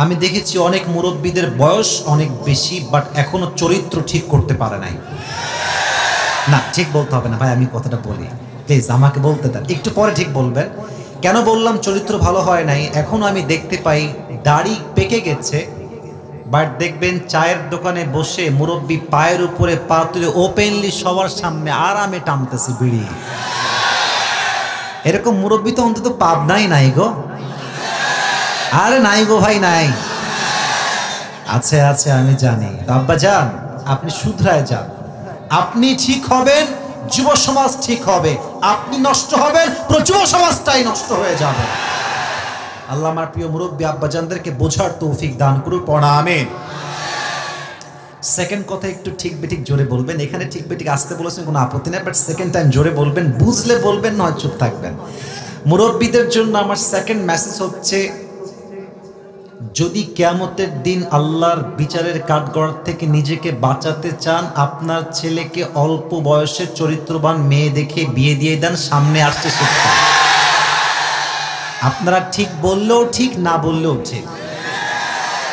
আমি দেখেছি অনেক মুরব্বীদের বয়স অনেক বেশি, বাট এখনো চরিত্র ঠিক করতে পারে নাই। না, ঠিক বলতে হবে না ভাই, আমি কথাটা বলি প্লিজ, আমাকে বলতে দেন, একটু পরে ঠিক বলবেন। কেন বললাম চরিত্র ভালো হয় নাই? এখনো আমি দেখতে পাই দাড়ি পেকে গেছে, বাট দেখবেন চায়ের দোকানে বসে মুরব্বী পায়ের উপরে পা তুলে ওপেনলি সবার সামনে আরামে টানতেছে বিড়ি। এরকম মুরব্বী তো অন্তত পাবনাই নাই গো। আরে নাই গো ভাই, নাই। আছে আছে, আমি জানি। আব্বা যান, আপনি শুধরায় যান। আপনি ঠিক হবেন, যুব সমাজ ঠিক হবে। আপনি নষ্ট হবেন, পুরো যুব সমাজটাই নষ্ট হয়ে যাবে। আল্লাহ আমার প্রিয় মুরব্বী আব্বাজানদেরকে বোঝার তৌফিক দান করুন, পড়া আমিন। সেকেন্ড কথা একটু ঠিক বেঠিক জোরে বলবেন। এখানে ঠিক বেঠিক আসতে বলেছেন, কোনো আপত্তি নেই, বাট সেকেন্ড টাইম জোরে বলবেন, বুঝলে বলবেন, নয় চুপ থাকবেন। মুরব্বীদের জন্য আমার সেকেন্ড মেসেজ হচ্ছে, যদি কিয়ামতের দিন আল্লাহর বিচারের কাঠগড় থেকে নিজেকে বাঁচাতে চান, আপনার ছেলেকে অল্প বয়সের চরিত্রবান মেয়ে দেখে বিয়ে দিয়ে দেন, সামনে আসতে শিখতে। আপনারা ঠিক বললেও ঠিক, না বললেও ঠিক।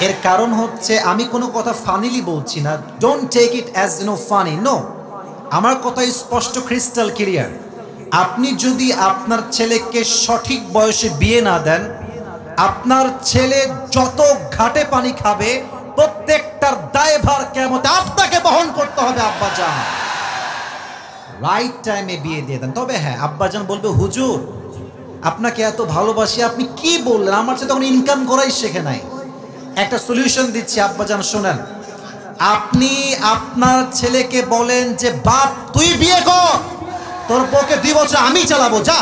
এর কারণ হচ্ছে, আমি কোনো কথা ফানিলি বলছি না, don't take it as funny, no. আমার কথা স্পষ্ট, ক্রিস্টাল ক্লিয়ার। আপনি যদি আপনার ছেলেকে সঠিক বয়সে বিয়ে না দেন, আপনার ছেলে যত ঘাটে পানি খাবে, প্রত্যেকটার দায়ভার কিয়ামতে আপনাকে বহন করতে হবে। আব্বাজান রাইট টাইমে বিয়ে দিয়ে দেন। তবে হ্যাঁ, আব্বাজান বলবে, হুজুর আপনাকে এত ভালোবাসি, আপনি কি বললেন, আমার সাথে তখন ইনকাম করাই শেখে নাই। একটা সলিউশন দিচ্ছি, আব্বাজান শোনেন। আপনি আপনার ছেলেকে বলেন যে, বাপ তুই বিয়ে কর, তোর বউকে 2 বছর আমি চালাবো, যা।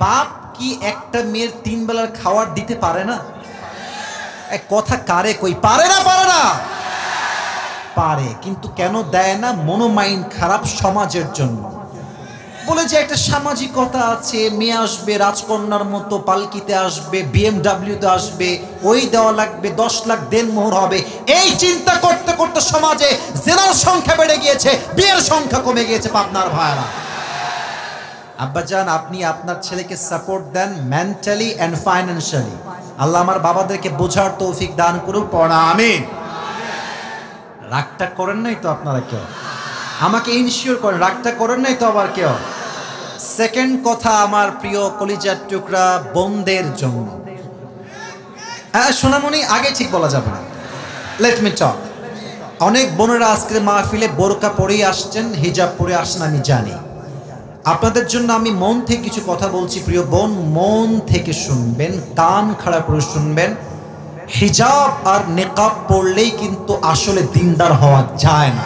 বাপ কি একটা মেয়ের 3 বেলার খাবার দিতে পারে না? এক কথা কারে কই, পারে না? পারে না? পারে, কিন্তু কেন দেয় না? মনোমাইন্ড খারাপ সমাজের জন্য। বলে যে একটা সামাজিকতা আছে, মেয়ে আসবে রাজকন্যার মতো পালকিতে আসবে, BMW-তে আসবে, ওই দেওয়া লাগবে, 10 লাখ দেনমোহর হবে। এই চিন্তা করতে করতে সমাজে জেনার সংখ্যা বেড়ে গিয়েছে, বিয়ের সংখ্যা কমে গিয়েছে। পাবনার ভাইরা, আব্বাজান আপনি আপনার ছেলেকে সাপোর্ট দেন মেন্টালি অ্যান্ড ফাইন্যান্সিয়ালি। আল্লাহ আমার বাবাদেরকে বোঝার তৌফিক দান করুক, পড়া আমিন। রাগটা করেন নাই তো আপনারা কেউ? আমাকে ইনশিওর করেন, রাগটা করেন নাই তো আবার কেউ? সেকেন্ড কথা, আমার প্রিয় কলিজার টুকরা বোনদের জন্য। হ্যাঁ সোনামণি, আগে ঠিক বলা যাবে না, লেট মি টক। অনেক বোনেরা আজকের মাহফিলে বোরকা পরেই আসছেন, হিজাব পরে আসেন, আমি জানি। আপনাদের জন্য আমি মন থেকে কিছু কথা বলছি, প্রিয় বোন, মন থেকে শুনবেন, কান খাড়া করে শুনবেন। হিজাব আর নেকাব পড়লেই কিন্তু আসলে দিনদার হওয়া যায় না।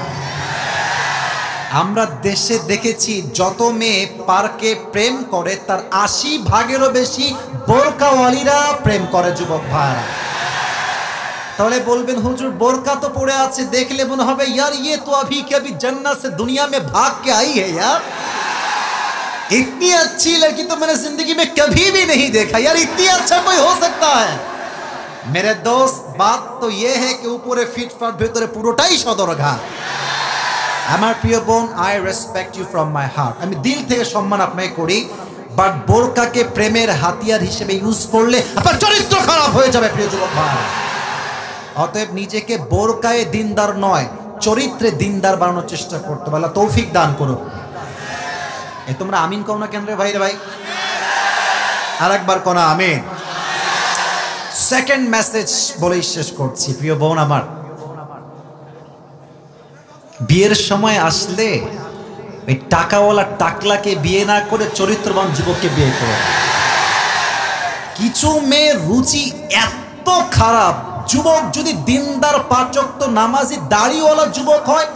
আমরা দেশে দেখেছি, যত মেয়ে পার্কে প্রেম করে, তার 80 ভাগেরও বেশি বোরকাওয়ালিরা প্রেম করে, যুবক ভাইরা। তাহলে বলবেন, হুজুর বোরকা তো পড়ে আছে, দেখলে মনে হবে यार ये तो अभी के अभी जन्नत से दुनिया में भाग के आई है यार, इतनी अच्छी लड़की तो मैंने जिंदगी में कभी भी नहीं देखा यार, इतनी अच्छा कोई हो सकता है? मेरे दोस्त, बात तो ये है कि ऊपरे फिट फाट भीतरे পুরোটাই সদরঘাট। আমার প্রিয় বোন, I respect you from my heart, আমি দিল থেকে সম্মান আপনাকে করি, বাট বোরকাকে প্রেমের হাতিয়ার হিসেবে ইউজ করলে আপনার চরিত্র খারাপ হয়ে যাবে, প্রিয় যুবক ভাই। অতএব নিজেকে বোরকায়ে দিনদার নয়, চরিত্রে দিনদার বানানোর চেষ্টা করতে পারলে তৌফিক দান করুন। এ তোমরা আমিন কও না কেন রে ভাই? রে ভাই, আর একবার কোনা আমিন। সেকেন্ড মেসেজ বলেই শেষ করছি, প্রিয় বোন আমার, বিয়ের সময় আসলে ওই টাকাওয়ালা টাকলাকে বিয়ে না করে চরিত্রবান যুবককে বিয়ে করে। কিছু মেয়ের রুচি এত খারাপ, যুবক যদি দিনদার, 5 ওয়াক্ত নামাজি, দাড়িওয়ালা যুবক হয়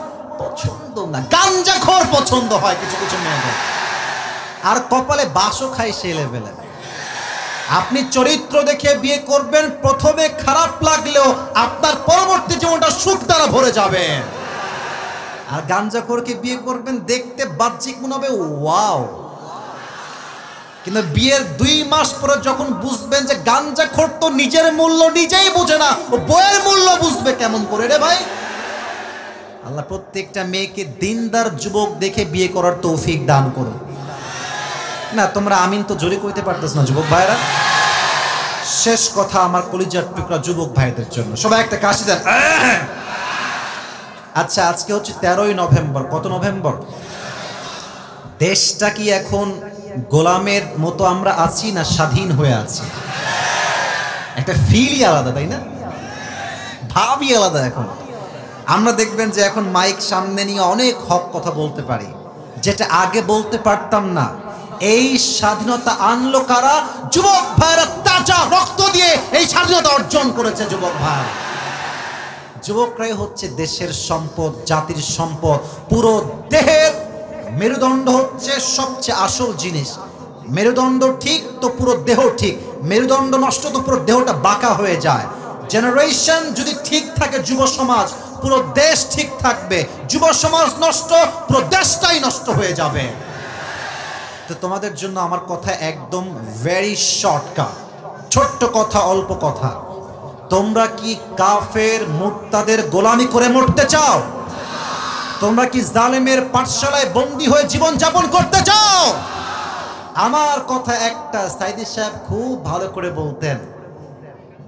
পছন্দ না, গাঞ্জাখোর পছন্দ হয় কিছু কিছু মেয়েদের, আর কপালে বাসও খায় সেই লেভেলে। আপনি চরিত্র দেখে বিয়ে করবেন, প্রথমে খারাপ লাগলেও আপনার পরবর্তী জীবনটা সুখ দ্বারা ভরে যাবে। আর গাঞ্জাখোরকে বিয়ে করবেন, দেখতে বাহ্যিক মনে হবে ওয়াও, কিন্তু বিয়ের 2 মাস পরে যখন বুঝবেন যে গাঞ্জাখোর তো নিজের মূল্য নিজেই বোঝে না, ও বইয়ের মূল্য বুঝবে কেমন করে রে ভাই? আল্লাহ প্রত্যেকটা মেয়েকে দিনদার যুবক দেখে বিয়ে করার তৌফিক দান করুন। না তোমরা আমিন তো জোরে কইতে পারতেছ না যুবক ভাইরা। শেষ কথা আমার কলিজার টুকরা যুবক ভাইদের জন্য, সবাই একটা কাশি দেন। আচ্ছা, আজকে হচ্ছে 13ই নভেম্বর। কত নভেম্বর? দেশটা কি এখন গোলামের মতো আমরা আছি না স্বাধীন হয়ে আছি? একটা ফিলই আলাদা, তাই না? ভাবই আলাদা। এখন আমরা দেখবেন যে এখন মাইক সামনে নিয়ে অনেক হক কথা বলতে পারি, যেটা আগে বলতে পারতাম না। এই স্বাধীনতা আনলো কারা? যুবক ভাইরা তাজা রক্ত দিয়ে এই স্বাধীনতা অর্জন করেছে যুবক ভাই। যুবকরাই হচ্ছে দেশের সম্পদ, জাতির সম্পদ। পুরো দেহের মেরুদণ্ড হচ্ছে সবচেয়ে আসল জিনিস। মেরুদণ্ড ঠিক তো পুরো দেহ ঠিক, মেরুদণ্ড নষ্ট তো পুরো দেহটা বাঁকা হয়ে যায়। জেনারেশন যদি ঠিক থাকে, যুব সমাজ, পুরো দেশ ঠিক থাকবে। যুব সমাজ নষ্ট, পুরো দেশটাই নষ্ট হয়ে যাবে। তো তোমাদের জন্য আমার কথা একদম ভেরি শর্টকাট, ছোট্ট কথা, অল্প কথা। তোমরা কি কাফের মুরতাদের গোলামি করে মরতে চাও? তোমরা কি জালেমের পাঠশালায় বন্দী হয়ে জীবন যাপন করতে চাও? আমার কথা একটা, সাইদি সাহেব খুব ভালো করে বলতেন,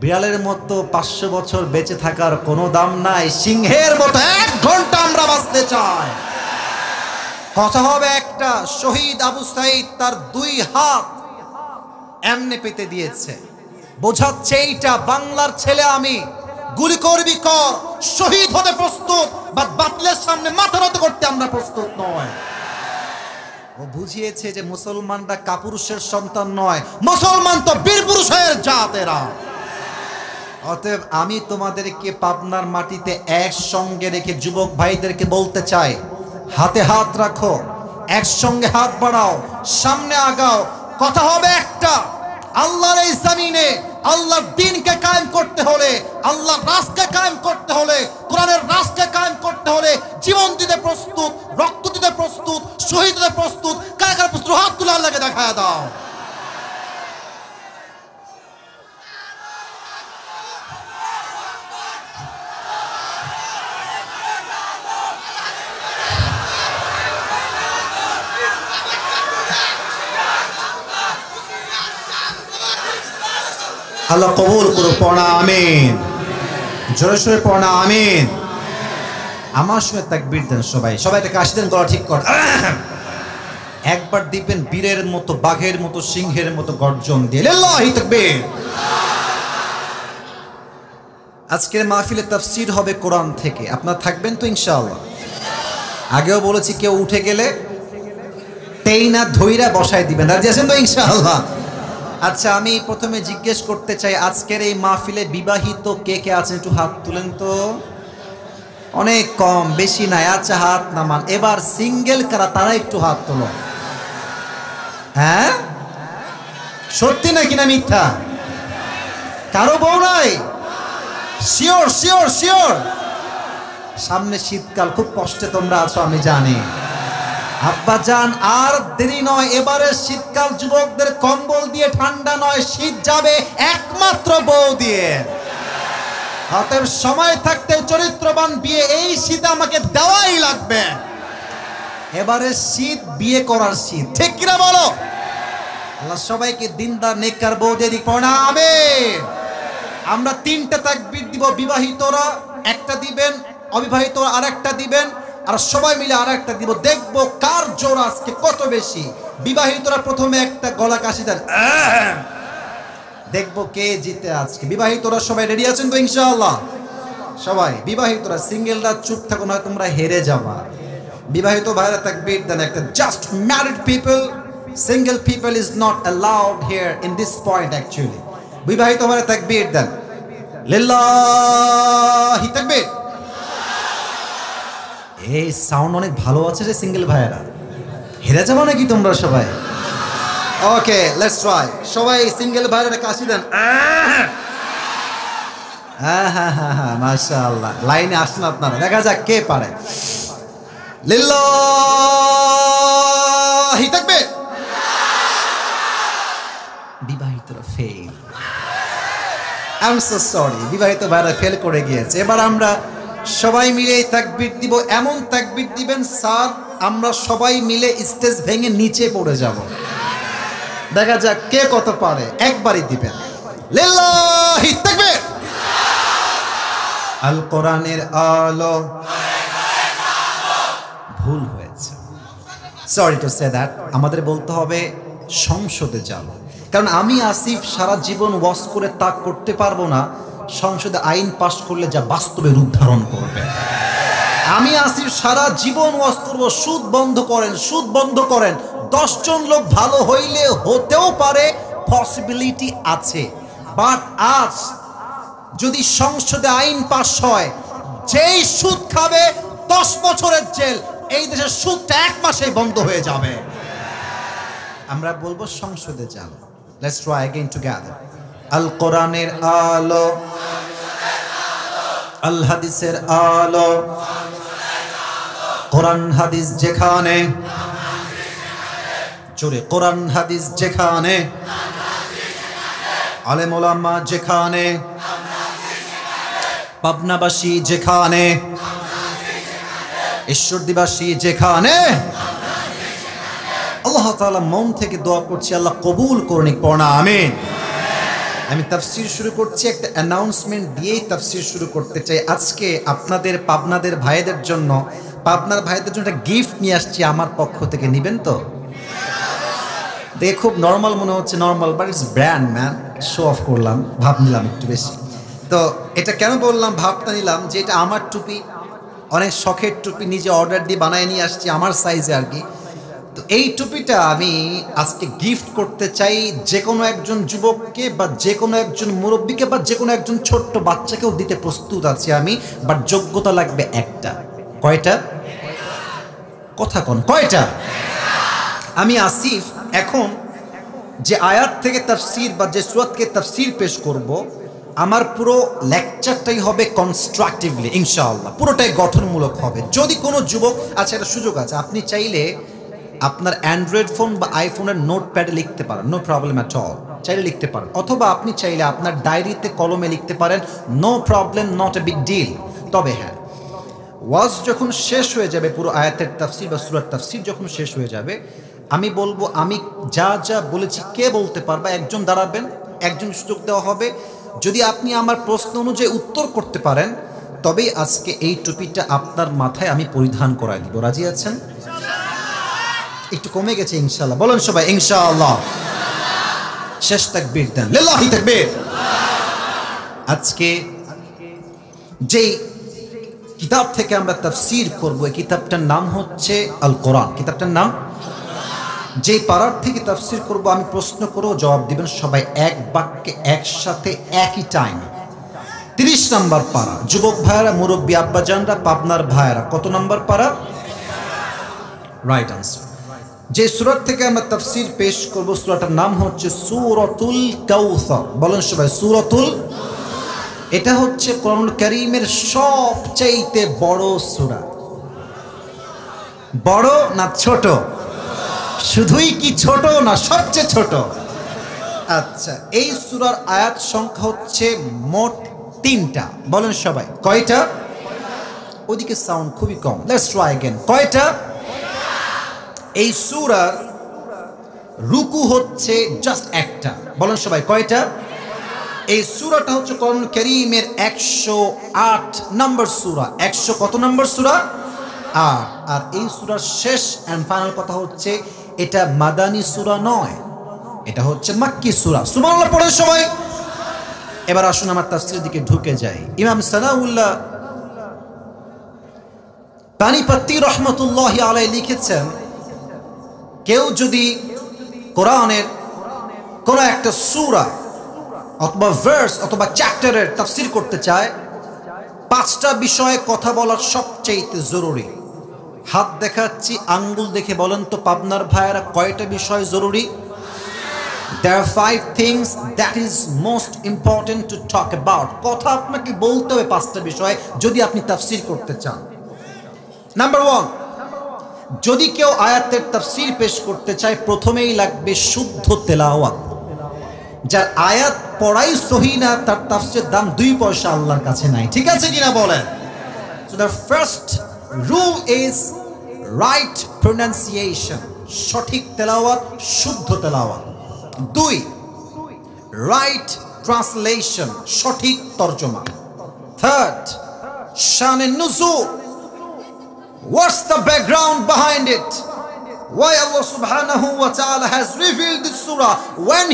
বিড়ালের মতো 500 বছর বেঁচে থাকার কোনো দাম নাই, সিংহের মতো 1 ঘন্টা আমরা বাঁচতে চাই। কথা হবে একটা, শহীদ আবু সাইদ তার 2 হাত এমনে পেতে দিয়েছে, বোঝাচ্ছে এইটা বাংলার ছেলে আমি, গুলি করবি কর, শহীদ হতে প্রস্তুত, বা বাতিলের সামনে মাথা নত করতে আমরা প্রস্তুত নয়। ও বুঝিয়েছে যে মুসলমানরা কাপুরুষের সন্তান নয়, মুসলমান তো বীর পুরুষের জাতেরা। অতএব আমি তোমাদেরকে পাবনার মাটিতে একসঙ্গে রেখে যুবক ভাইদেরকে বলতে চাই, হাতে হাত রাখো, একসঙ্গে হাত বাড়াও, সামনে আগাও। কথা হবে একটা, আল্লাহর এই জমিনে আল্লাহর দ্বীনকে কায়েম করতে হলে, আল্লাহর রাজকে কায়েম করতে হলে, কোরআনের রাজকে কায়েম করতে হলে জীবন দিতে প্রস্তুত, রক্ত দিতে প্রস্তুত, শহীদ হতে প্রস্তুত। কারা কারা প্রস্তুত? হাত তুলে আল্লাহকে দেখায় দাও। আল্লাহ কবুল করো, পড়া আমিন। জোরে সোরে পড়া আমিন। আমার সঙ্গে তাকবীর দেন সবাই, সবাই একটা কাশি দেন, গলা ঠিক কর। একবার দিবেন বীরের মতো, বাঘের মতো, সিংহের মতো গর্জন দিয়ে, লিল্লাহি তাকবীর। আজকের মাহফিলে তাফসীর হবে কোরআন থেকে, আপনারা থাকবেন তো ইনশাআল্লাহ? আগেও বলেছি, কেউ উঠে গেলে তেই না ধইরা বসায় দিবেন, রাজি আছেন তো ইনশাআল্লাহ? আচ্ছা, আমি প্রথমে জিজ্ঞেস করতে চাই, আজকের এই মাহফিলে বিবাহিত কে কে আছেন? একটু হাত তুলেন তো। অনেক কম, বেশি নাই। আচ্ছা, হাত নামান। এবার সিঙ্গেল কারা, তারা একটু হাত তোলো। হ্যাঁ, সত্যি নাকি না মিথ্যা? কারো বউ নাই? Sure sure sure? সামনে শীতকাল, খুব কষ্টে তোমরা আছো আমি জানি। আব্বা জান, আর দেরি নয়, এবারে শীতকাল যুবকদের কম্বল দিয়ে ঠান্ডা নয়, শীত যাবে একমাত্র বউ দিয়ে। অতএব সময় থাকতে চরিত্রবান বিয়ে এই শীত আমাকে দেওয়াই লাগবে। এবারে শীত বিয়ে করার শীত, ঠিক কিনা বলো? আল্লাহ সবাইকে দিনদার নেককার বউ দিয়ে দিক, পড়া আমিন। আমরা 3টে তাকবীর দিব, বিবাহিতরা একটা দিবেন, অবিবাহিতরা আরেকটা দিবেন, আর সবাই মিলে আরেকটা দিব। দেখবো কার জোর আজকে কত বেশি। বিবাহিতরা প্রথমে একটা গলা কাশি দেন, দেখবো কে জিতে আজকে। বিবাহিতরা সবাই রেডি আছেন তো ইনশাআল্লাহ? সবাই বিবাহিতরা, সিঙ্গেলরা চুপ থাকো না, তোমরা হেরে যাবা। বিবাহিত ভাইরা তাকবীর দেন একটা। Just married people, single people is not allowed here in this point actually. বিবাহিত ভাইরা তাকবীর দেন, লিল্লাহি তাকবীর। এই সাউন্ড অনেক ভালো আছে রে সিঙ্গেল ভাইয়েরা, হেরে যাবো নাকি তোমরা সবাই? ওকে, লেটস ট্রাই। সবাই সিঙ্গেল ভাইয়েরা কাশি দেন। হ্যাঁ হ্যাঁ হ্যাঁ হ্যাঁ, মাশাআল্লাহ। লাইনে আসেন আপনারা, দেখা যাক কে পারে। লিল্লাহি তাকবীর। বিবাহিতরা fail. I am so sorry, বিবাহিত ভাইরা ফেল করে গিয়েছে। এবার আমরা সবাই মিলে তাকবীর দিব। এমন তাকবীর দিবেন স্যার, আমরা সবাই মিলে স্টেজ ভেঙে নিচে পড়ে যাব। দেখা যাক কে কত পারে। একবারই দিবেন, লিল্লাহি তাকবীর। আল কোরআনের আলো। ভুল হয়েছে, সরি টু সে দ্যাট। আমাদের বলতে হবে সংসদে যাব, কারণ আমি আসিফ সারা জীবন ওয়াজ করে তা করতে পারবো না সংসদে আইন পাশ করলে যা বাস্তবে রূপ ধারণ করবে। আমি আসিফ সারা জীবন ওয়াজ করবো সুদ বন্ধ করেন, সুদ বন্ধ করেন। 10 জন লোক ভালো হইলে হতেও পারে, পসিবিলিটি আছে। বাট আজ যদি সংসদে আইন পাশ হয়, যেই সুদ খাবে 10 বছরের জেল, এই দেশের সুদটা 1 মাসে বন্ধ হয়ে যাবে। আমরা বলবো সংসদে যান। Let's try again together. আল কোরআনের আলো, আল হাদিসের আলো। কোরআন হাদিস যেখানে, জোরে কোরআন হাদিস যেখানে, আলেম ওলামা যেখানে, পাবনাবাসী যেখানে, ঈশ্বরদীবাসী যেখানে, আল্লাহ তাআলা মন থেকে দোয়া করছি, আল্লাহ কবুল করুন, পড়না আমিন। আমি তাফসীর শুরু করছি, একটা অ্যানাউন্সমেন্ট দিয়েই তাফসীর শুরু করতে চাই। আজকে আপনাদের পাবনাদের ভাইদের জন্য, পাবনার ভাইদের জন্য একটা গিফট নিয়ে আসছি আমার পক্ষ থেকে। নেবেন তো? দেখে খুব নর্মাল মনে হচ্ছে, normal, but it's brand man. Show off করলাম, ভাব নিলাম একটু বেশি। তো এটা কেন বললাম, ভাবটা নিলাম যে এটা আমার টুপি, অনেক শখের টুপি, নিজে অর্ডার দিয়ে বানায় নিয়ে আসছি আমার সাইজে আর কি। তো এই টুপিটা আমি আজকে গিফট করতে চাই যে কোনো একজন যুবককে, বা যে কোনো একজন মুরব্বীকে, বা যে কোনো একজন ছোট্ট বাচ্চাকেও দিতে প্রস্তুত আছি আমি। বাট যোগ্যতা লাগবে একটা। কয়টা? কথা কোন কয়টা? আমি আসিফ এখন যে আয়াত থেকে তাফসীর বা যে সূরা থেকে তাফসীর পেশ করব, আমার পুরো লেকচারটাই হবে কনস্ট্রাকটিভলি ইনশাআল্লাহ, পুরোটাই গঠনমূলক হবে। যদি কোনো যুবক, আচ্ছা একটা সুযোগ আছে, আপনি চাইলে আপনার অ্যান্ড্রয়েড ফোন বা আইফোনের নোটপ্যাডে লিখতে পারেন, নো প্রবলেম অ্যাট অল, চাইলে লিখতে পারেন। অথবা আপনি চাইলে আপনার ডায়েরিতে কলমে লিখতে পারেন, no problem, not a big deal. তবে হ্যাঁ, ওয়াজ যখন শেষ হয়ে যাবে, পুরো আয়াতের তাফসীর বা সূরার তাফসীর যখন শেষ হয়ে যাবে, আমি বলবো আমি যা যা বলেছি কে বলতে পারবে, একজন দাঁড়াবেন, একজন সুযোগ দেওয়া হবে। যদি আপনি আমার প্রশ্ন অনুযায়ী উত্তর করতে পারেন, তবেই আজকে এই টুপিটা আপনার মাথায় আমি পরিধান করাই দিব। রাজি আছেন? একটু কমে গেছে ইনশাআল্লাহ, বলেন সবাই ইনশাআল্লাহ। শেষ তাকবীর দেন, লিল্লাহি তাকবীর। আজকে যেই কিতাব থেকে আমরা তাফসীর করব, এই কিতাবটার নাম হচ্ছে আল কোরআন। কিতাবটার নাম, যেই পারার থেকে তাফসীর করব আমি প্রশ্ন করব, জবাব দিবেন সবাই এক বাক্যে একসাথে একই টাইমে। 30 নম্বর পারা। যুবক ভাইয়েরা, মুরব্বী আব্বাজানরা, পাবনার ভাইয়েরা, কত নম্বর পারা? Right answer. যে সূরা থেকে আমরা তাফসীর পেশ করব, সূরাটার নাম হচ্ছে সূরাতুল কাউসার। বলেন সবাই সূরাতুল। এটা হচ্ছে কোরআনুল কারীমের সবচাইতে বড় সূরা। বড় না ছোট? শুধুই কি ছোট না সবচেয়ে ছোট? আচ্ছা, এই সূরার আয়াত সংখ্যা হচ্ছে মোট 3টা। বলেন সবাই কয়টা? ওদিকে সাউন্ড খুবই কম, লেটস ট্রাই अगेन। কয়টা? এই সূরার রুকু হচ্ছে জাস্ট একটা। বলেন সবাই কয়টা? এই সূরাটা হচ্ছে কোরআনুল কারীমের 108 নম্বর সূরা। 100 কত নম্বর সূরা? 8। আর এই সূরার শেষ এন্ড ফাইনাল কথা হচ্ছে, এটা মাদানী সূরা নয়, এটা হচ্ছে মাক্কি সূরা। সুবহানাল্লাহ পড়েন সবাই। এবার আসুন আমার তাফসীরের দিকে ঢুকে যাই। ইমাম সানাউল্লাহ পানিপত্তি রহমতুল্লাহি আলাইহি লিখেছেন, কেউ যদি কোরআনের কোন একটা সূরা অথবা ভার্স অথবা চ্যাপ্টারের তাফসীর করতে চায়, 5টা বিষয়ে কথা বলার সবচেয়ে জরুরি। হাত দেখাচ্ছি, আঙ্গুল দেখে বলেন তো পাবনার ভাইয়েরা কয়টা বিষয় জরুরি? There are 5 things that is most important to talk about. কথা আপনাকে বলতে হবে 5টা বিষয় যদি আপনি তাফসীর করতে চান। নাম্বার 1, যদি কেউ আয়াতের তাফসীর পেশ করতে চায়, প্রথমেই লাগবে শুদ্ধ তেলাওয়াত। যার আয়াত পড়াই সহি না, তার তাফসীরের দাম 2 পয়সা আল্লাহর কাছে নাই। ঠিক আছে কিনা বলেন? So the first rule is right pronunciation, সঠিক তেলাওয়াত, শুদ্ধ তেলাওয়াত। 2, right ট্রান্সলেশন, সঠিক তর্জমা। থার্ড, শানে নুজুল, what's the background behind it? Why Allah subhanahu wa ta'ala has revealed this surah when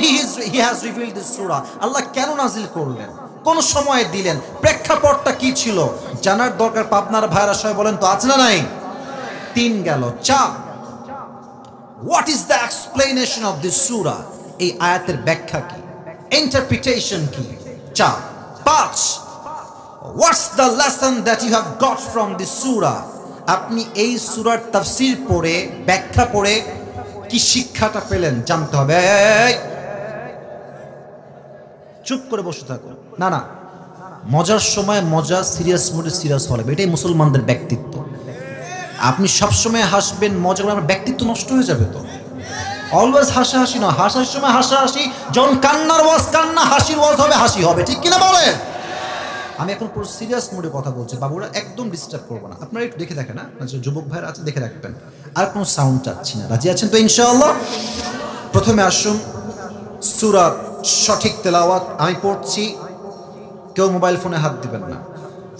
he has revealed this surah? Allah কেন নাজিল করলেন, কোন সময় দিলেন, প্রেক্ষাপটটা কি ছিল জানার দরকার। পাবনার ভাইরা সবাই বলেন তো আছে না নাই? 3 গেল। 4, what is the explanation of this surah? এই আয়াতের ব্যাখ্যা কি, ইন্টারপ্রিটেশন কি? 4, 5, what's the lesson that you have got from this surah? আপনি এই সূরার তাফসীর পড়ে, ব্যাখ্যা পড়ে কি শিক্ষাটা পেলেন জানতে হবে। চুপ করে বসে থাকো না, না, মজার সময় মজা, সিরিয়াস মোডে সিরিয়াস হলে, এটাই মুসলমানদের ব্যক্তিত্ব। আপনি সবসময় হাসবেন, মজা করে, আমার ব্যক্তিত্ব নষ্ট হয়ে যাবে তো। অলওয়েজ হাসাহাসি না, হাসার সময় হাসাহাসি, যখন কান্নার ওয়াজ কান্না, হাসির ওয়াজ হবে হাসি হবে, ঠিক কিনা বলেন? আমি এখন পুরো সিরিয়াস মোডে কথা বলছি, বাবুরা একদম ডিস্টার্ব করবো না। আপনারা একটু দেখে দেখেন, যুবক ভাইরা আছে দেখে রাখবেন, আর কোনো সাউন্ড চাচ্ছি না। রাজি আছেন তো ইনশাআল্লাহ? প্রথমে আসুন সূরা সঠিক তেলাওয়াত আমি পড়ছি, কেউ মোবাইল ফোনে হাত দিবেন না,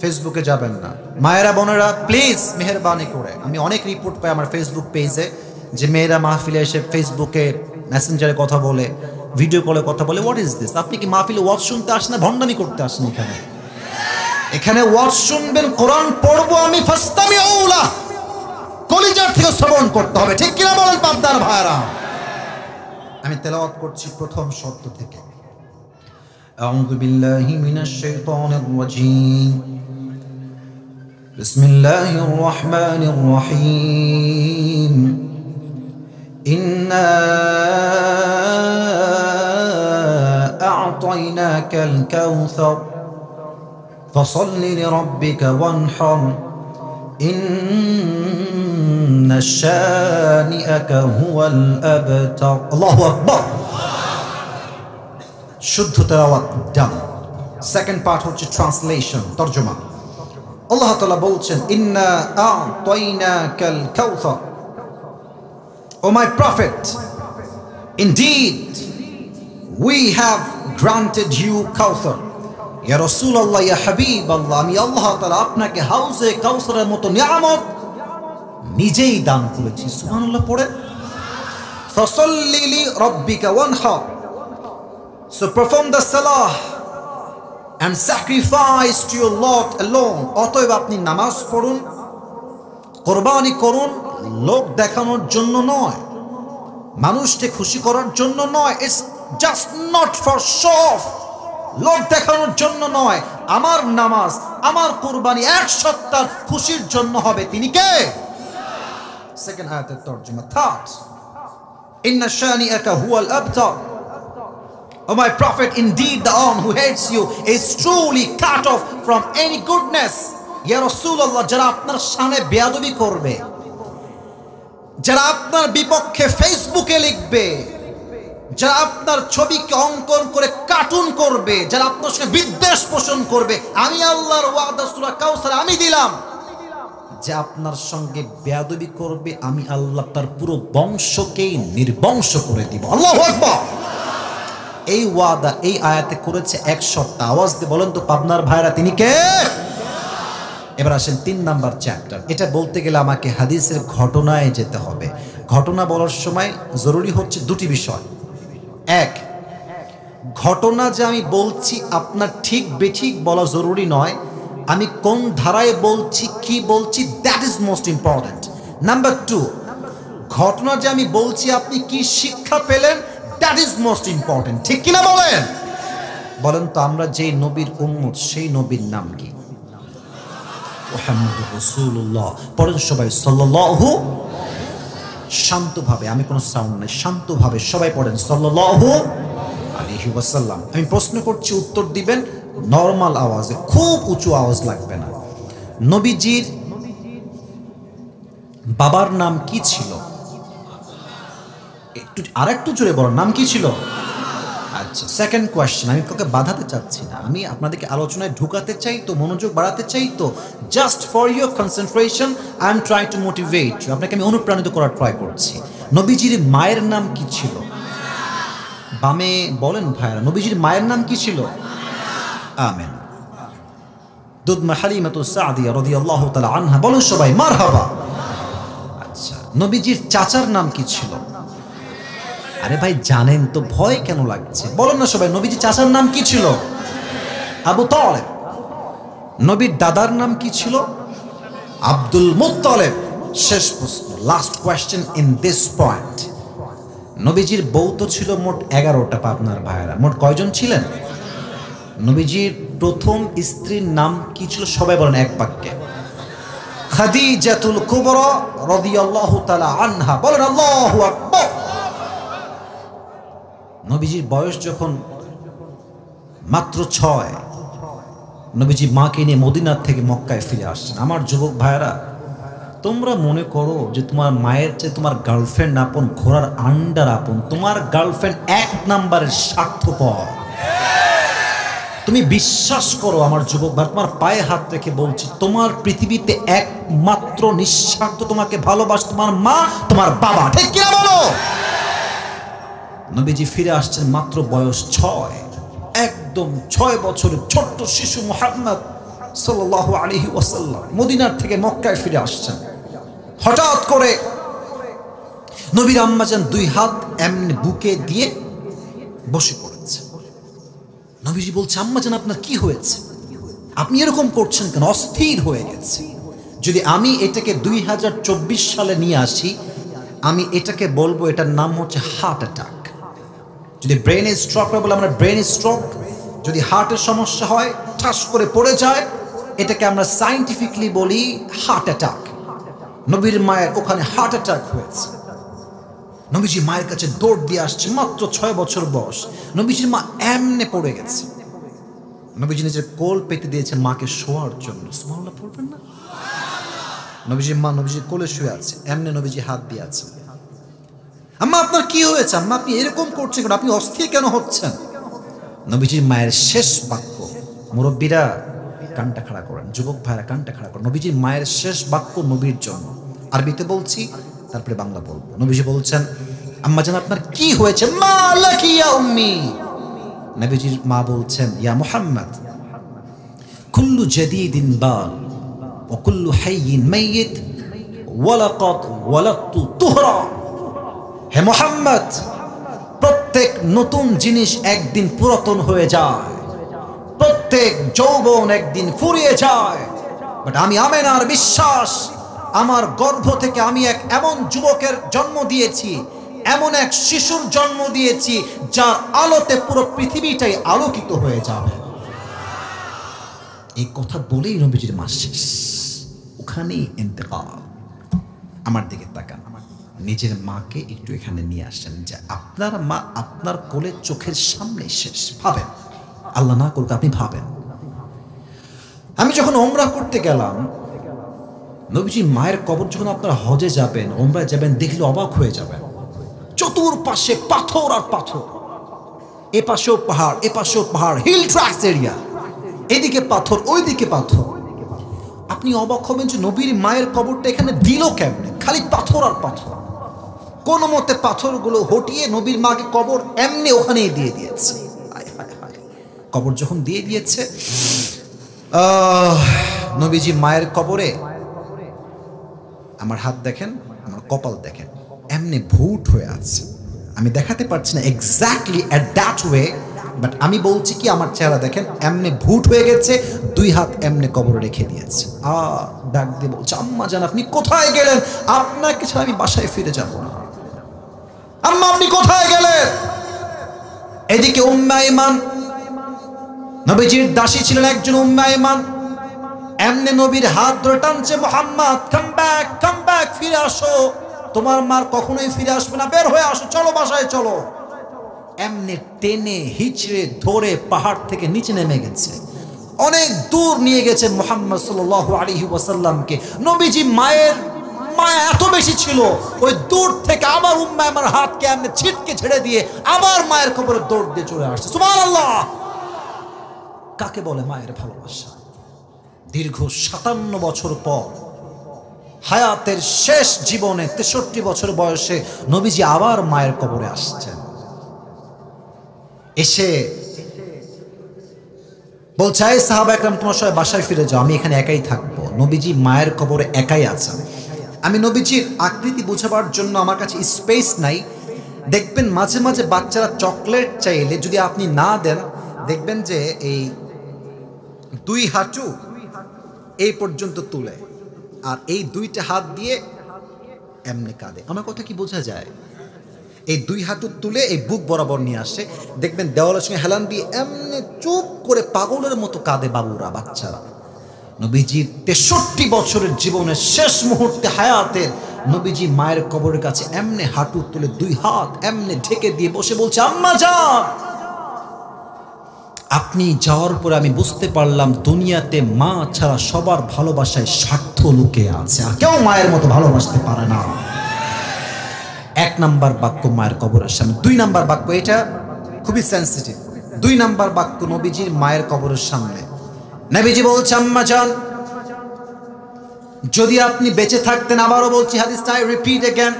ফেসবুকে যাবেন না। মায়েরা বোনেরা প্লিজ মেহেরবানি করে, আমি অনেক রিপোর্ট পাই আমার ফেসবুক পেজে যে মেয়েরা মাহফিলে এসে ফেসবুকে মেসেঞ্জারে কথা বলে, ভিডিও কলে কথা বলে। What is this? আপনি কি মাহফিলে ওয়াজ শুনতে আসেন না ভণ্ডামি করতে আসেন? এখানে ওয়াজ শুনবেন, কোরআন পড়বো আমি, ফাস্তামিউ লাহ, কলিজার থেকে শ্রবণ করতে হবে, ঠিক কিনা বলেন পাবদার ভাইরা? আমি তেলাওয়াত করছি প্রথম শব্দ থেকে। আউযু বিল্লাহি মিনাশ শাইতানির রাজীম, বিসমিল্লাহির রহমানির রহিম, ইন্না আ'তাইনাকাল কাউসার فصل لربك وانحر إن شانئك هو الأبتر الله أكبر শুদ্ধ তেলাওয়াত ডান। সেকেন্ড পার্ট হচ্ছে ট্রান্সলেশন, তরজমা। আল্লাহ তাআলা বলছেন ইন্না আ'তাইনাকাল কাউসার, O my prophet, indeed we have granted you কাউসার। ইয়া রাসূলুল্লাহ, ইয়া হাবিবাল্লাহ, আমি আল্লাহ তাআলা আপনাকে হাউজে কাউসারের মতো নিয়ামত নিজেই দান করেছি। সুবহানাল্লাহ পড়েন। ফাসাল্লি লিরাব্বিকা ওয়ানহার, so perform the salah and sacrifice to your Lord alone. অতএব আপনি নামাজ পড়ুন, কোরবানি করুন, লোক দেখানোর জন্য নয়, মানুষকে খুশি করার জন্য নয়। It's just not for show off, লোক দেখানোর জন্য নয়। আমার নামাজ, আমার কুরবানি এক সত্তার খুশির জন্য হবে। তিনি কে? সেকেন্ড আয়াতের তরজমা। থার্ড, ইন্না শানিআকা হুয়াল আবতার, O my prophet, indeed the one who hates you is truly cut off from any goodness. Ya Rasulullah, যারা আপনার শানে বেয়াদবি করবে, যারা আপনার বিপক্ষে ফেসবুকে লিখবে, যারা আপনার ছবিকে অঙ্কন করে কার্টুন করবে, যারা আপনার সঙ্গে বিদ্বেষ পোষণ করবে, আমি আল্লাহর ওয়াদা সূরা কাউসার আমি দিলাম যে আপনার সঙ্গে বেয়াদবি করবে, আমি আল্লাহ তার পুরো বংশকেই নির্বংশ করে দিব। আল্লাহু আকবার। এই ওয়াদা এই আয়াতে করেছে এক সপ্তাহ। আওয়াজ দিয়ে বলেন তো পাবনার ভাইরা, তিনি কে? এবার আসেন 3 নাম্বার চ্যাপ্টার। এটা বলতে গেলে আমাকে হাদিসের ঘটনায় যেতে হবে। ঘটনা বলার সময় জরুরি হচ্ছে দুটি বিষয়। এক, ঘটনা যে আমি বলছি আপনার ঠিক বেঠিক বলা জরুরি নয়, আমি কোন ধারায় বলছি, কি বলছি, that is most important. Number 2, ঘটনা যে আমি বলছি আপনি কি শিক্ষা পেলেন, দ্যাট ইজ মোস্ট ইম্পর্টেন্ট, ঠিক কিনা বলেন? বলেন তো আমরা যে নবীর উম্মত সেই নবীর নাম কি? মুহাম্মদুর রাসূলুল্লাহ। পড়েন সবাই সাল্লাল্লাহু, শান্তভাবে, আমি কোনো সাউন্ড নাই, শান্তভাবে সবাই পড়েন সাল্লাল্লাহু আলাইহি ওয়াসাল্লাম। আমি প্রশ্ন করছি, উত্তর দিবেন নরমাল আওয়াজে, খুব উঁচু আওয়াজ লাগবে না। নবীজির বাবার নাম কি ছিল? একটু আরেকটু জোরে বলেন, নাম কি ছিল? আচ্ছা, সেকেন্ড কোয়েশ্চেন। আমি কাউকে বাধাতে চাচ্ছি না, আমি আপনাদেরকে আলোচনায় ঢুকাতে চাই তো, মনোযোগ বাড়াতে চাই তো। Just for your concentration I am trying to motivate you, আপনাকে আমি অনুপ্রাণিত করার ট্রাই করছি। নবীজির মায়ের নাম কি ছিল? বামে বলেন ভাইরা, নবীজির মায়ের নাম কি ছিল? আমেনা। দুধমা হালিমাতুস সাদিয়া রাদিয়াল্লাহু তাআলা আনহা, বলেন সবাই মারহাবা। আচ্ছা, নবীজির চাচার নাম কি ছিল? আরে ভাই জানেন তো, ভয় কেন লাগছে? বলেন না সবাই, নবীজির চাচার নাম কি ছিল? আবু তালেব। নবীর দাদার নাম কি ছিল? Abdul Muttalib. শেষ প্রশ্ন, last question in this point. নবীজির বউ তো ছিল মোট 11টা। আপনার ভাইয়েরা, মোট কয়জন ছিলেন? নবীজির প্রথম স্ত্রীর নাম কি ছিল? সবাই বলেন এক বাক্যে। খাদিজাতুল কুবরা রাদিয়াল্লাহু তাআলা আনহা। বলেন আল্লাহু আকবার। নবীজির বয়স যখন মাত্র 6, নবীজি মাকে নিয়ে মদিনার থেকে মক্কায় ফিরে আসছেন। আমার যুবক ভাইয়েরা, তোমরা মনে করো যে তোমার মায়ের চেয়ে তোমার গার্লফ্রেন্ড আপন, ঘোড়ার আন্ডার আপন। তোমার গার্লফ্রেন্ড 1 নাম্বারের স্বার্থপর। তুমি বিশ্বাস করো আমার যুবক ভাই, তোমার পায়ে হাত রেখে বলছি, তোমার পৃথিবীতে একমাত্র নিঃস্বার্থ তোমাকে ভালোবাসে তোমার মা, তোমার বাবা। ঠিক কি না বলো? নবীজি ফিরে আসছেন মাত্র বয়স 6, একদম 6 বছরের ছোট্ট শিশু মুহাম্মদ সাল্লাল্লাহু আলাইহি ওয়াসাল্লাম মদিনার থেকে মক্কায় ফিরে আসছেন। হঠাৎ করে নবীর আম্মাজান 2 হাত এমনি বুকে দিয়ে বসে পড়েছে। নবীজি বলছে, আম্মাজান আপনার কি হয়েছে? আপনি এরকম করছেন কেন? অস্থির হয়ে গেছে। যদি আমি এটাকে 2024 সালে নিয়ে আসি, আমি এটাকে বলবো এটার নাম হচ্ছে হার্ট অ্যাটাক। যদি ব্রেনে স্ট্রোক বলে আমরা ব্রেন স্ট্রোক, যদি হার্টের সমস্যা হয়, ঠাস করে পড়ে যায়, এটাকে আমরা সায়েন্টিফিকলি বলি হার্ট অ্যাটাক। নবীর মায়ের ওখানে হার্ট অ্যাটাক হয়েছে। নবীজি মায়ের কাছে দৌড় দিয়ে আসছে, মাত্র 6 বছর বয়স। নবীজির মা এমনে পড়ে গেছে। নবীজি নিজের কোল পেতে দিয়েছে মাকে শোয়ার জন্য। সুবহানাল্লাহ পড়বেন না? নবীজির মা নবীজির কোলে শুয়ে আছে, এমনে নবীজি হাত দিয়ে আছে। আম্মা আপনার কি হয়েছে? আম্মা আপনি এরকম করছেন কেন? আপনি অস্থির কেন হচ্ছেন? নবীজির মায়ের শেষ বাক্য, মুরব্বীরা কানটা খাড়া করেন, যুবক ভাইরা কানটা খাড়া করেন। নবীজির মায়ের শেষ বাক্য নবীর জন্য, আরবিতে বলছি, তারপরে বাংলা বলবো। নবীজি বলছেন, আম্মা জান আপনার কি হয়েছে? মা লাকি ইয়া উম্মি। নবীজির মা বলছেন, ইয়া মুহাম্মদ, কুল্লু জাদীদিন বাল ওয়া কুল্লু হাইয়িন মাইয়িত ওয়া লাকাদ ওয়ালাদতু তুহরা। হে মুহাম্মদ, প্রত্যেক নতুন জিনিস একদিন পুরাতন হয়ে যায়, প্রত্যেক যৌবন একদিন ফুরিয়ে যায়। বাট আমি আমেনার বিশ্বাস, আমার গর্ভ থেকে আমি এক এমন যুবকের জন্ম দিয়েছি, এমন এক শিশুর জন্ম দিয়েছি, যার আলোতে পুরো পৃথিবীটাই আলোকিত হয়ে যাবে। এই কথা বলেই নবীজির মা শেষ, ওখানেই ইন্তেকাল। আমার দিকে তাকান, নিজের মাকে একটু এখানে নিয়ে আসেন, যে আপনার মা আপনার কোলে চোখের সামনে শেষ। ভাবেন, আল্লাহ না করুক আপনি ভাবেন, আমি যখন ওমরা করতে গেলাম, নবীজি মায়ের কবর যখন আপনারা হজে যাবেন, ওমরায় যাবেন, দেখলে অবাক হয়ে যাবেন। চতুর্পাশে পাথর আর পাথর, এ পাশেও পাহাড়, এ পাশেও পাহাড়, হিল ট্রাক্স এরিয়া, এদিকে পাথর ওইদিকে পাথর। আপনি অবাক হবেন যে নবীর মায়ের কবরটা এখানে দিল কেমনে? খালি পাথর আর পাথর। কোন মতে পাথরগুলো হটিয়ে নবীর মাকে কবর এমনি ওখানেই দিয়ে দিয়েছে। কবর যখন দিয়ে দিয়েছে, নবীজি মায়ের কবরে, আমার হাত দেখেন, আমার কপাল দেখেন, এমনি ভুট হয়ে আছে। আমি দেখাতে পারছি না exactly at that way, but আমি বলছি কি, আমার চেহারা দেখেন এমনি ভুট হয়ে গেছে, 2 হাত এমনি কবরে রেখে দিয়েছে। ডাক দিয়ে বলছে, আম্মা জান আপনি কোথায় গেলেন? আপনাকে ছাড়া আমি বাসায় ফিরে যাব না। আম্মা আপনি কোথায় গেলেন? এদিকে উম্মে আইমান, নবীজির দাসী ছিলেন একজন উম্মে আইমান, এমনি নবীর হাত ধরে টানছে, Muhammad come back, come back, ফিরে আসো, তোমার মার কখনোই ফিরে আসবে না, বের হয়ে আসো, চলো বাসায় চলো। এমনি টেনে হিচড়ে ধরে পাহাড় থেকে নিচে নেমে গেছে, অনেক দূর নিয়ে গেছে মুহাম্মদ সাল্লাল্লাহু আলাইহি ওয়াসাল্লামকে। নবীজি মায়ের মায়া এত বেশি ছিল, ওই দূর থেকে আবার উম্মে আমার হাতকে এমনি ছিটকে ছেড়ে দিয়ে আবার মায়ের কবরে দৌড় দিয়ে চলে আসছে। সুবহানাল্লাহ! কাকে বলে মায়ের ভালোবাসা? দীর্ঘ 57 বছর পর, হায়াতের শেষ জীবনে 63 বছর বয়সে নবীজি আবার মায়ের কবরে আসছেন। এসে বলছে, এই সাহাবা একরাম তোমার সবাই বাসায় ফিরে যাও, আমি এখানে একাই থাকবো। নবীজি মায়ের কবরে একাই আছেন। আমি নবীজির আকৃতি বোঝাবার জন্য আমার কাছে স্পেস নাই। দেখবেন মাঝে মাঝে বাচ্চারা চকলেট চাইলে যদি আপনি না দেন, দেখবেন যে এই দুই হাঁটু এই পর্যন্ত তুলে আর এই দুইটা হাত দিয়ে এমনি কাঁদে। আমার কথা কি বোঝা যায়? এই দুই হাঁটু তুলে এই বুক বরাবর নিয়ে আসে, দেখবেন দেওয়ালের সঙ্গে হেলান দিয়ে এমনি চুপ করে পাগলের মতো কাঁদে বাবুরা, বাচ্চারা। নবীজির 63 বছরের জীবনের শেষ মুহূর্তে হায়াতের নবীজি মায়ের কবরের কাছে এমনি হাঁটু তুলে দুই হাত এমনি ঢেকে দিয়ে বসে বলছে, আম্মা যান, আপনি যাওয়ার পরে আমি বুঝতে পারলাম দুনিয়াতে মা ছাড়া সবার ভালোবাসায় স্বার্থ লুকে আছে, আর কেউ মায়ের মতো ভালোবাসতে পারে না। এক নাম্বার বাক্য মায়ের কবরের সামনে। দুই নাম্বার বাক্য, এটা খুবই সেন্সিটিভ। দুই নাম্বার বাক্য নবীজির মায়ের কবরের সামনে। নবীজি বলছে, আম্মা জান, যদি আপনি বেঁচে থাকতেন, আবারও বলছি হাদিসটা, I repeat again,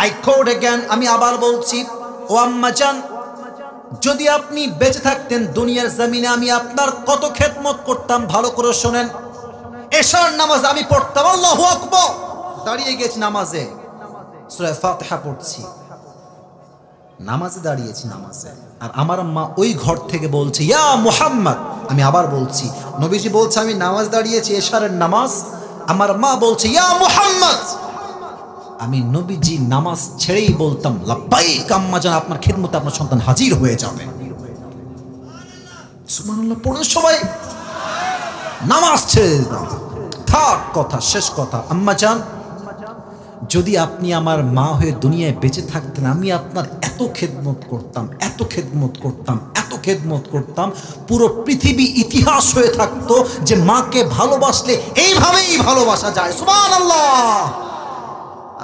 I quote again, আমি আবার বলছি, ও আম্মা জান, যদি আপনি বেঁচে থাকতেন দুনিয়ার জমিনে আমি আপনার কত খেদমত করতাম। ভালো করে শোনেন, এশার নামাজ আমি পড়তাম, আল্লাহু আকবার, দাঁড়িয়ে গেছি নামাজে, সূরা ফাতিহা পড়ছি, নামাজে দাঁড়িয়েছি নামাজে, আর আমার মা ওই ঘর থেকে বলছে, ইয়া মুহাম্মদ। আমি আবার বলছি, নবীজি বলছে আমি নামাজ দাঁড়িয়েছি, এশারের নামাজ, আমার মা বলছে ইয়া মুহাম্মদ। আমি নবীজি নামাজ ছেড়েই বলতাম, লাব্বাইক আম্মা জান, আপনার খিদমতে আপনার সন্তান হাজির হয়ে যাবে। সুবহানাল্লাহ পড়ুন সবাই। নামাজ ছেড়ে দিতাম। থাক কথা, শেষ কথা, আম্মা জান, যদি আপনি আমার মা হয়ে দুনিয়ায় বেঁচে থাকতেন আমি আপনার এত খেদমত করতাম, এত খেদমত করতাম, এত খেদমত করতাম, পুরো পৃথিবী ইতিহাস হয়ে থাকতো যে মাকে ভালোবাসলে এইভাবেই ভালোবাসা যায়। সুবহানাল্লাহ।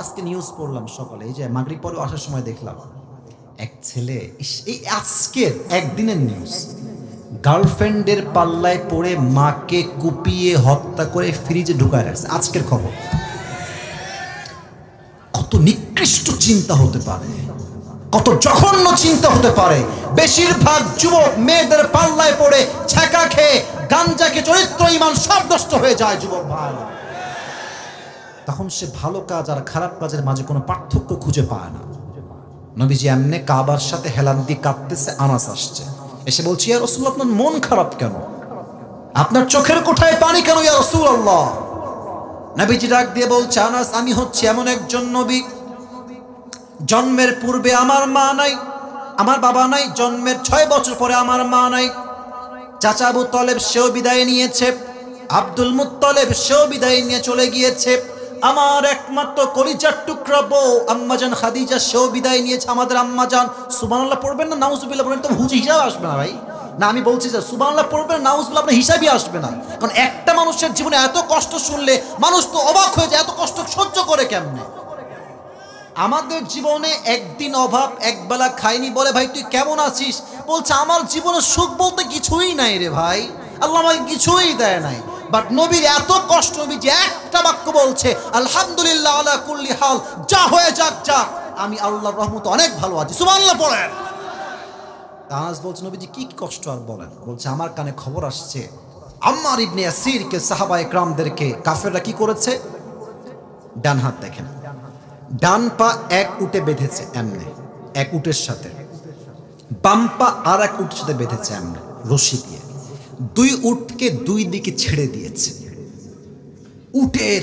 আজকে নিউজ পড়লাম সকালে, এই যে মাগরিব পরে আসার সময় দেখলাম এক ছেলে, এই আজকের একদিনের নিউজ, গার্লফ্রেন্ডের পাল্লায় পড়ে মাকে কুপিয়ে হত্যা করে ফ্রিজে ঢুকায় রাখছে। আজকের খবর। কত নিকৃষ্ট চিন্তা হতে পারে, কত জঘন্য চিন্তা হতে পারে। বেশিরভাগ যুবক মেয়েদের পাল্লায় পড়ে ছ্যাঁকা খেয়ে গাঞ্জাকে চরিত্র ইমান সব নষ্ট হয়ে যায় যুবক ভাই। তখন সে ভালো কাজ আর খারাপ কাজের মাঝে কোনো পার্থক্য খুঁজে পায় না। নবীজি এমনি কাবার সাথে হেলান দিয়ে কাঁদতেছে, আনাস আসছে, এসে বলছি, ইয়া রাসূলুল্লাহ আপনার মন খারাপ কেন, আপনার চোখের কোঠায় পানি কেন ইয়া রাসূলুল্লাহ? নবীজি ডাক দিয়ে বলছে, আনাস, আমি হচ্ছে এমন একজন নবী, জন্মের পূর্বে আমার মা নাই, আমার বাবা নাই, জন্মের 6 বছর পরে আমার মা নাই, চাচা আবু তালেব সেও বিদায় নিয়েছে, আব্দুল মুত্তালিব সেও বিদায় নিয়ে চলে গিয়েছে, আমার একমাত্র কলিজার টুকরা বউ আম্মাজান খাদিজা সেও বিদায় নিয়েছে, আমাদের আম্মাজান। সুবহানাল্লাহ পড়বেন না নাউজুবিল্লাহ পড়বেন, তো হুজুর হিসাব আসবে না ভাই। না আমি বলছি যে সুবহানাল্লাহ পড়বেন, নাউজুবিল্লাহ আপনার হিসাবই আসবে না। কারণ একটা মানুষের জীবনে এত কষ্ট শুনলে মানুষ তো অবাক হয়ে যায়, এত কষ্ট সহ্য করে কেমনে। আমাদের জীবনে একদিন অভাব, একবেলা খাইনি, বলে ভাই তুই কেমন আছিস, বলছে আমার জীবনে সুখ বলতে কিছুই নাই রে ভাই, আল্লাহ আমাকে কিছুই দেয় নাই। বাট নবীর এত কষ্ট, নবী যে একটা বাক্য বলছে, আলহামদুলিল্লাহ আলা কুল্লি হাল, যা হয়ে যাক যাক, আমি আল্লাহর রহমতে অনেক ভালো আছি। সুবহানাল্লাহ পড়েন। আনাস বলছে, নবীজি কি কষ্ট আর বলেন? বলছে, আমার কানে খবর আসছে আম্মার ইবনে ইয়াসিরকে, সাহাবায়ে কেরামদেরকে কাফেররা কি করেছে। ডান হাত দেখেন, ডান পা এক উটে বেঁধেছে এমনে, এক উটের সাথে, বাম পা আর এক উটের সাথে বেঁধেছে এমনে রশি দিয়ে, দুই উটকে দুই দিকে ছেড়ে দিয়েছে। উটের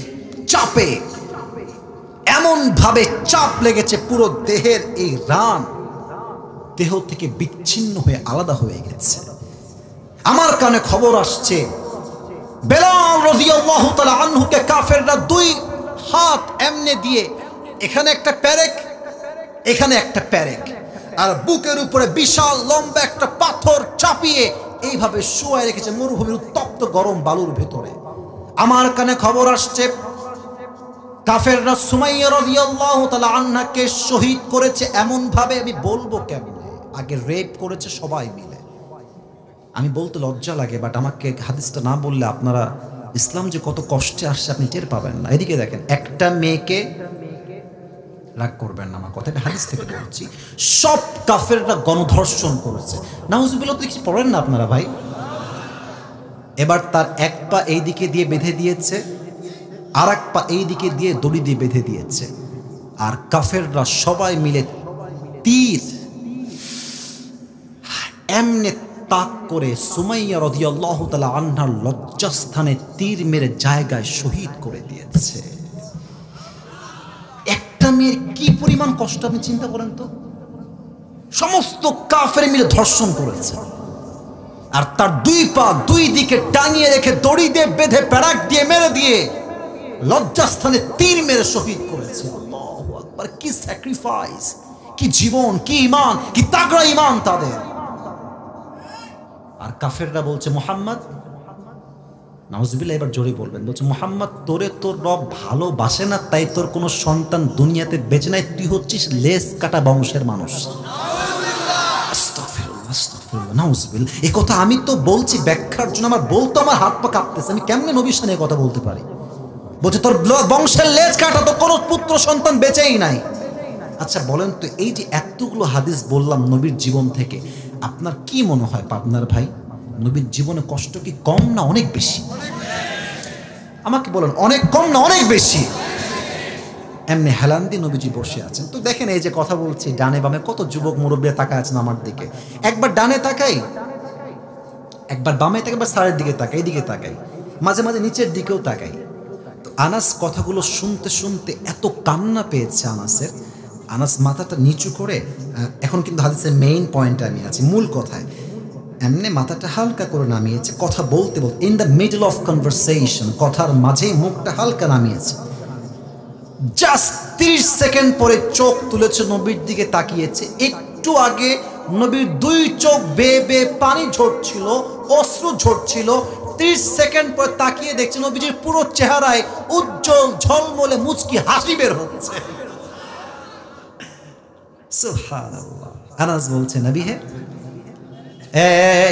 চাপে এমন ভাবে চাপ লেগেছে, পুরো দেহের এই রান দেহ থেকে বিচ্ছিন্ন হয়ে আলাদা হয়ে গেছে। আমার কানে খবর আসছে বেলাল রাদিয়াল্লাহু তাআলা আনহুকে কাফেররা দুই হাত এমনে দিয়ে, এখানে একটা প্যারেক, এখানে একটা প্যারেক, আর বুকের উপরে বিশাল লম্বা একটা পাথর চাপিয়ে এইভাবে শুয়ে রেখেছে মরুভূমির উত্তপ্ত গরম বালুর ভেতরে। আমার কানে খবর আসছে কাফেররা সুমাইয়া রাদিয়াল্লাহু তাআলা আনহাকে শহীদ করেছে এমন ভাবে, আমি বলবো কেমনে, আগে রেপ করেছে সবাই মিলে। আমি বলতে লজ্জা লাগে, বাট আমাকে হাদিসটা না বললে আপনারা ইসলাম যে কত কষ্টে আসছে আপনি টের পাবেন না। এদিকে দেখেন, একটা মেয়েকে রাগ করবেন না, আমার কথাটা হাদিস থেকে বলছি। সব কাফেররা গণধর্ষণ করেছে। নাউজুবিল্লাহ তো কিছু পড়েন না আপনারা ভাই। এবার তার এক পা এই দিকে দিয়ে বেঁধে দিয়েছে, আর এক পা এই দিকে দিয়ে দড়ি দিয়ে বেঁধে দিয়েছে, আর কাফেররা সবাই মিলে তীর এমনে তাক করে সুমাইয়া রাদিয়াল্লাহু তাআলা আনহার লজ্জাস্থানে তীর মেরে জায়গায় শহীদ করে দিয়েছে। একটা মেয়ের কি পরিমাণ কষ্ট আপনি চিন্তা করেন তো। সমস্ত কাফের মিলে ধর্ষণ করেছে, আর তার দুই পা দুই দিকে টাঙিয়ে রেখে দড়ি দিয়ে বেঁধে প্যারাক দিয়ে মেরে দিয়ে লজ্জাস্থানে তীর মেরে শহীদ করেছে। আল্লাহু আকবার, কি স্যাক্রিফাইস, কি জীবন, কি ঈমান, কি তাগড়া ঈমান তাদের। আর কাফেররা বলছে মুহাম্মদ, নাউজুবিল্লাহ, এবার জোরে বলবেন, বলছে মুহাম্মদ তোরে তোর রব ভালোবাসে না, তাই তোর কোনো সন্তান দুনিয়াতে বেঁচে নাই, তুই হচ্ছিস লেজ কাটা বংশের মানুষ। নাউজুবিল্লাহ, এই কথা আমি তো বলছি ব্যাখ্যার জন্য, আমার বলতো আমার হাত পা কাঁপতেছে, আমি কেমনে নবীর সামনে কথা বলতে পারি। বলছে তোর বংশের লেজ কাটা, তো কোনো পুত্র সন্তান বেঁচেই নাই। আচ্ছা বলেন তো, এই যে এতগুলো হাদিস বললাম নবীর জীবন থেকে, আপনার কি মনে হয় পাবনার ভাই, নবীর জীবনে কষ্ট কি কম না অনেক বেশি? আমাকে বলেন, অনেক কম না অনেক বেশি? এমনি হেলান দিয়ে নবীজি বসে আছেন। তো দেখেন এই যে কথা বলছি, ডানে বামে কত যুবক মুরব্বী তাকায় আছেন আমার দিকে। একবার ডানে তাকাই, একবার বামে তাকাই, একবার সারের দিকে তাকাই, এইদিকে তাকাই, মাঝে মাঝে নিচের দিকেও তাকাই। তো আনাস কথাগুলো শুনতে শুনতে এত কান্না পেয়েছে আনাসের, আনাস মাথাটা নিচু করে, এখন কিন্তু হাদিসের মেইন পয়েন্টে আমি আছি, মূল কথায়, এমনি মাথাটা হালকা করে নামিয়েছে, কথা বলতে বলতে in the middle of conversation, কথার মাঝেই মুখটা হালকা নামিয়েছে। জাস্ট 30 সেকেন্ড পরে চোখ তুলেছে, নবীর দিকে তাকিয়েছে। একটু আগে নবীর দুই চোখ বেয়ে বেয়ে পানি ঝরছিল, অশ্রু ঝরছিল। 30 সেকেন্ড পরে তাকিয়ে দেখছে নবীজির পুরো চেহারায় উজ্জ্বল ঝলমলে মুচকি হাসি বের হচ্ছে। সুবহানাল্লাহ। আনাস বলছে, নবী হে,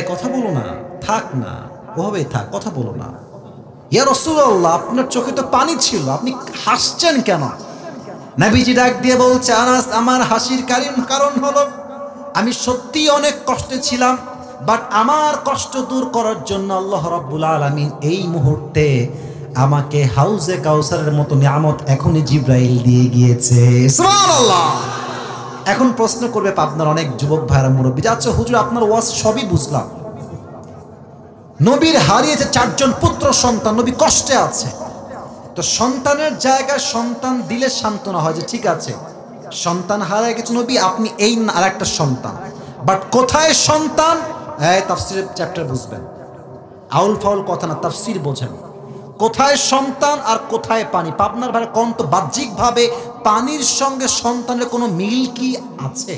কথা বলো না, থাক না, ওভাবেই থাক, কথা বলো না। ইয়া রাসূলুল্লাহ, আপনার চোখে তো পানি ছিল, আপনি হাসছেন কেন? নবীজি ডাক দিয়ে বলছে, আনাস, আমার হাসির কারণ হলো আমি সত্যি অনেক কষ্টে ছিলাম, বাট আমার কষ্ট দূর করার জন্য আল্লাহ রাব্বুল আলামিন এই মুহূর্তে আমাকে হাউজে কাউসারের মতো নিয়ামত এখনই জিবরাইল দিয়ে গিয়েছে। সুবহানাল্লাহ। এখন প্রশ্ন করবে আপনার অনেক যুবক ভাইরা মুরব্বী, আচ্ছা হুজুর আপনার ওয়াজ সবই বুঝলাম, নবীর হারিয়েছে 4 জন পুত্র সন্তান, নবী কষ্টে আছে, তো সন্তানের জায়গায় সন্তান দিলে সান্ত্বনা হয় যে ঠিক আছে সন্তান হারিয়ে গেছে নবী, আপনি এই আর একটা সন্তান, বাট কোথায় সন্তান? তাফসীরের চ্যাপ্টার বুঝবেন, আউল ফাউল কথা না, তাফসীর বোঝেন। কোথায় সন্তান আর কোথায় পানি? পাবনার ভাই কোন তো বাহ্যিকভাবে পানির সঙ্গে সন্তানের কোনো মিল কি আছে?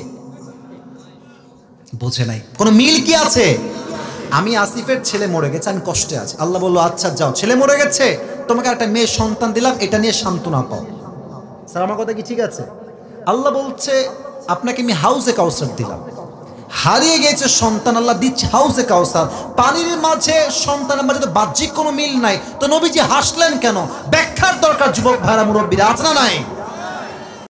বোঝে নাই, কোনো মিল কি আছে? আমি আসিফের ছেলে মরে গেছে, আমি কষ্টে আছি, আল্লাহ বললো আচ্ছা যাও, ছেলে মরে গেছে, তোমাকে একটা মেয়ে সন্তান দিলাম, এটা নিয়ে সান্ত্বনা পাও। স্যার আমার কথা কি ঠিক আছে? আল্লাহ বলছে আপনাকে আমি হাউজে কাউসার দিলাম, হারিয়ে গেছে সন্তান, আল্লাহ দিচ্ছে হাউজে কাউসার, পানির মাঝে সন্তানের মাঝে তো বাহ্যিক কোনো মিল নাই, তো নবীজি হাসলেন কেন? ব্যাখ্যার দরকার যুবক ভাইরা মুরব্বীরা, আছে না নাই?